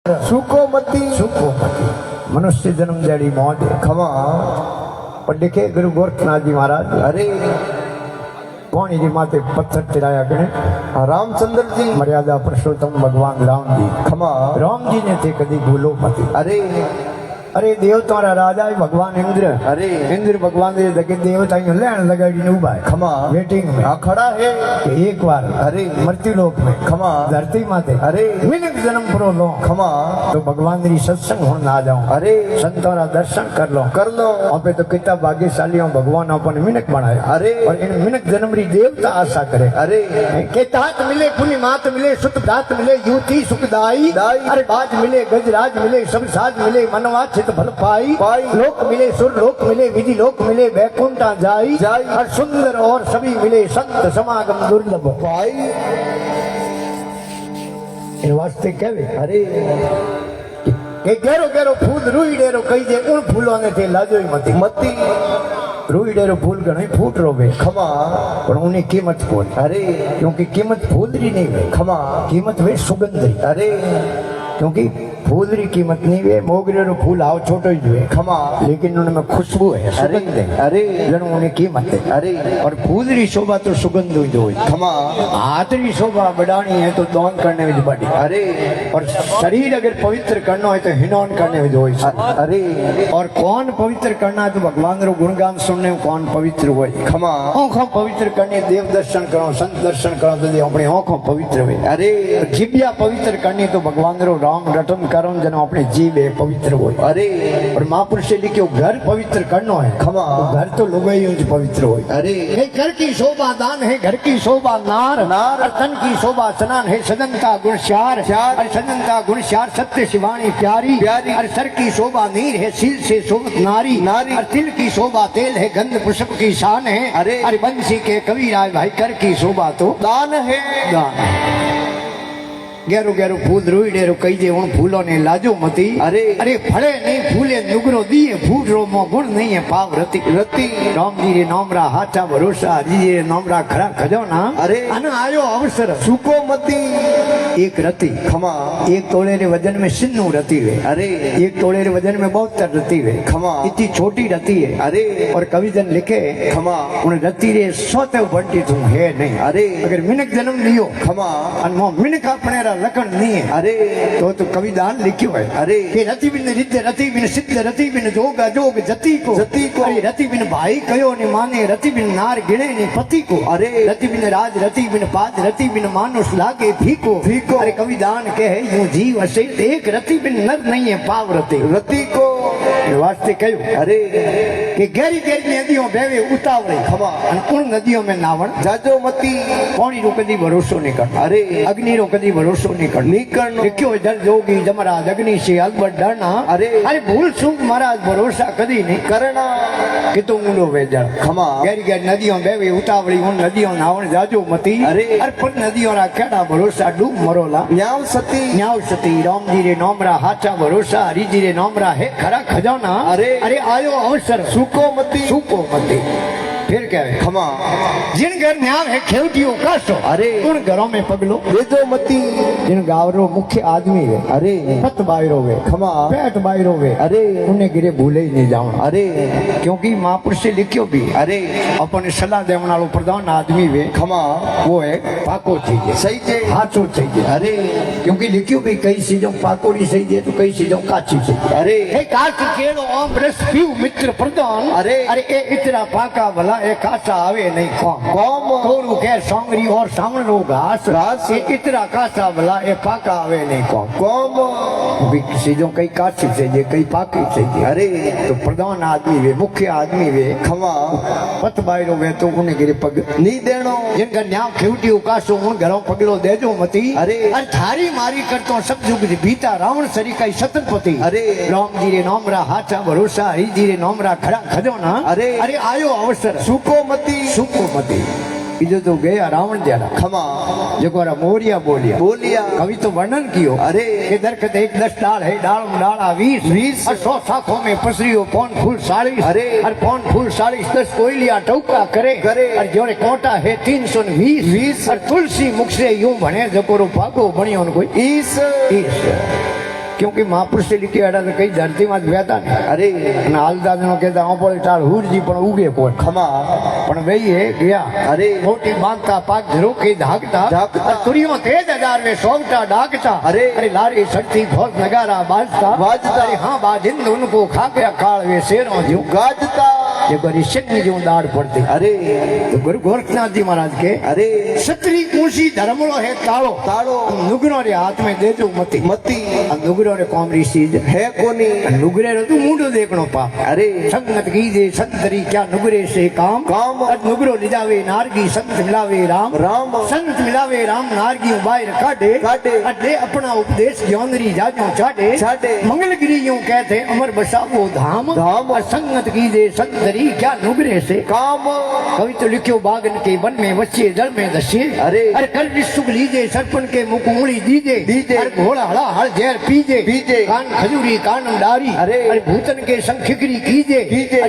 सुको मती मनुष्य जन्म जड़ी मौज खमा पर देखे गुरु गोरखनाथ जी महाराज अरे कौन जी माते पत्थर तिराया गणे रामचंद्र जी मर्यादा पुरुषोत्तम भगवान राम जी खमा राम जी ने थे कदी भूलो मती अरे देव तुम्हारा राजा है भगवान इंद्र अरे इंद्र भगवान दे जगह देवता लेन लगाड़ी उबा है खमा वेटिंग में खड़ा है कि एक बार अरे मृत्यु लोक में खमा धरती माते अरे मिनट जन्म प्रो लो खमा तो भगवान री सत्संग होने आ जाऊं अरे संतोरा दर्शन कर लो और तो कितना भाग्यशाली हो भगवान अपन मिनट बनाए अरे और इन मिनट जन्म री देवता आशा करे अरे के तात मिले पुण्य मात मिले सुत दात मिले युति सुखदाई अरे बाज मिले गजराज मिले सब साज मिले मनवा भल पाई लोक मिले सुर लोक मिले विधि लोक मिले वैकुंठा जाई और सुंदर और सभी मिले संत समागम दुर्लभ पाई इन वास्ते कहवे अरे एक गेरो गेरो फूल रुई डेरो कही दे उन फूलों ने थे लाजो ही मती रुई डेरो फूल गणे फूट रोवे खमा पर उन्हें कीमत कोई अरे क्योंकि कीमत फूलरी नहीं है खमा कीमत वे सुगंध अरे क्योंकि फूलरी कीमत नहीं है मोगरे रो फूल आओ छोटो ही है खमा लेकिन उनमें खुशबू है सुगंध है अरे जन उन्हें कीमत है अरे और फूलरी शोभा तो सुगंध हुई दो खमा हाथरी शोभा बढ़ानी है तो दान करने में बढ़ी अरे और शरीर अगर पवित्र करना है तो हिनौन करने में दो अरे और कौन पवित्र करना है तो भगवान रो गुणगान सुनने में कौन पवित्र हुए खमा आंखों पवित्र करने देव दर्शन करो संत दर्शन करो तो अपनी आंखों पवित्र हुए अरे जिब्या पवित्र करनी तो भगवान रो राम रटन करो जन अपने जीव है पवित्र हो अरे और महापुरुष से लिखियो घर पवित्र करना है खमा तो घर तो लोग ही पवित्र हो अरे घर की शोभा दान है घर की शोभा नार नार तन की शोभा स्नान है सदन का गुण श्यार अरे सदन का गुण श्यार सत्य शिवानी प्यारी प्यारी अरे सर की शोभा नीर है सिल से शोभित नारी नारी और तिल की शोभा तेल है गंध पुष्प की शान है अरे अरे बंसी के कबीराज भाई कर की शोभा तो दान है दान गेरो गेरो फूल रुई डेरो कही दे उन फूलों ने लाजो मती अरे अरे फड़े नहीं फूले नुगरो दिए फूट रो मो गुण नहीं है पाव रति रति राम जी रे नामरा हाथा भरोसा जी रे नामरा खरा खजोना अरे अन आयो अवसर सुको मती एक रति खमा एक तोड़े रे वजन में सिन्नू रति वे अरे एक तोड़े रे वजन में बहुत रति वे खमा इतनी छोटी रति है अरे और कविजन लिखे खमा उन रति रे सोते बंटी तुम है नहीं अरे अगर मिनक जन्म लियो खमा अन मिनक अपने लखन नहीं है अरे तो कविदान लिखियो है अरे कि रति बिन रिद्ध रति बिन सिद्ध रति बिन जोग अजोग जति को अरे रति बिन भाई कयो ने माने रति बिन नार गिणे ने पति को अरे रति बिन राज रति बिन पाद रति बिन मानुष लागे फीको फीको अरे कविदान कहे यूं जीव असे एक रति बिन नर नहीं है पाव रति को वास्ते कहो अरे कि गहरी गहरी नदियों बेवे उतावळे खबा उन नदियों में नावण जाजो मती पानी रो कदी भरोसो नहीं कर अरे अग्नि रो कदी भरोसो नहीं करना लिखियो डर जोगी जमराज अग्नि से अलबट डरना अरे अरे भूल चूक महाराज भरोसा कदी नहीं करना कि तो ऊंडो वेजण खमा गहरी गहरी नदियों बेवे उतावળી उन नदियों नावण जाजो मती अरे अर्पण नदियों रा केड़ा भरोसा डूब मरोला न्याव सती राम जी रे नामरा हाचा भरोसा हरि जी रे नामरा है खरा खजाना अरे अरे आयो अवसर सुको मती फिर क्या है खमा जिन घर न्याव है खेवटियो काशो अरे उन घरों में पगलो बेजो मती जिन गावरो मुख्य आदमी है अरे पत बायरो वे खमा पेट बायरो वे अरे उन्हें गिरे भूले ही नहीं जाओ अरे क्योंकि महापुरुष से लिखियो भी अरे अपन सलाह देने वालों प्रधान आदमी वे खमा वो है पाको चाहिए सही है हाथों चाहिए अरे क्योंकि लिखियो भी कई चीजों पाको नहीं सही है तो कई चीजों काची चाहिए अरे काची केड़ो ओम रस पीऊ मित्र प्रधान अरे अरे ए इतना पाका भला एक कासा आवे नहीं कौम तोरू के सोंगरी और सामने रो घास घास इतना कासा भला एक पाका आवे नहीं कौम भी चीजों कई काची चाहिए कई पाकी चाहिए अरे तो प्रधान आदमी वे मुख्य आदमी वे खमा पत बायरो वे तो उन्हें गिरे पग नहीं देनो जिनका न्याव खेवटी उकासो उन घरों पगलो देजो मती अरे अरे थारी मारी करतो सब जुग बीता रावण सरी का सतनपति अरे राम जी रे नामरा हाथा भरोसा हरि जी रे नामरा खड़ा खजोना अरे अरे आयो अवसर सुको मती બીજો તો ગયા રાવણ જરા ખમા જગોરા મોરિયા બોલિયા કવિ તો વર્ણન कियो अरे के दरखत एक 10 डाल है डाल डाला 20 और 100 शाखों में पसरियो पौन फूल 40 अरे और पौन फूल 40 10 कोयलिया टौका करे और जोरे कोटा है 320 और तुलसी मुख से यूं बने जकोरो पागो बनियो कोई ईस क्योंकि महापुरुष से लिखे अड़ा तो कई धरती में बेहता नहीं अरे हालदा जनो कहता हूँ बोले टाल हुरजी पण उगे कोई खमा पण वही है गया अरे मोटी मांगता पाक धरो के धाकता तुरियों तेज हजार में सोगता डाकता अरे लारी सड़ती फौज नगारा बाजता अरे हाँ बाजिंद उनको खा गया काल वे शेरों जो गाजता ये परिषद में जो दाढ़ पड़ती अरे तो गुरु गोरखनाथ जी महाराज के अरे छतरी ऊंची धर्मलो है तालो तालो नुगरो रे हाथ में दे दो मती मती नुगरो रे कौमरी चीज है कोनी नुगरे रे तू मुंडो देखनो पा अरे संगत की दे संतरी क्या नुगरे से काम काम नुगरो ले जावे नारगी संत मिलावे राम राम संत मिलावे राम नारगी बाहर काटे काटे अडे अपना उपदेश ज्ञानरी जाजो चाटे चाटे मंगलगिरी यूं कहते अमर बसावो धाम धाम और संगत की दे संतरी क्या नुगरे से काम कवि तो लिखियो बागन के वन में बच्चे जल में दसे अरे कर सुख लीजे सरपन के मुख उंगली दीजे दीजे घोड़ा हड़ा हल जहर पीजे पीजे कान खजूरी कान डारी अरे भूतन के संग खिकरी कीजे कीजे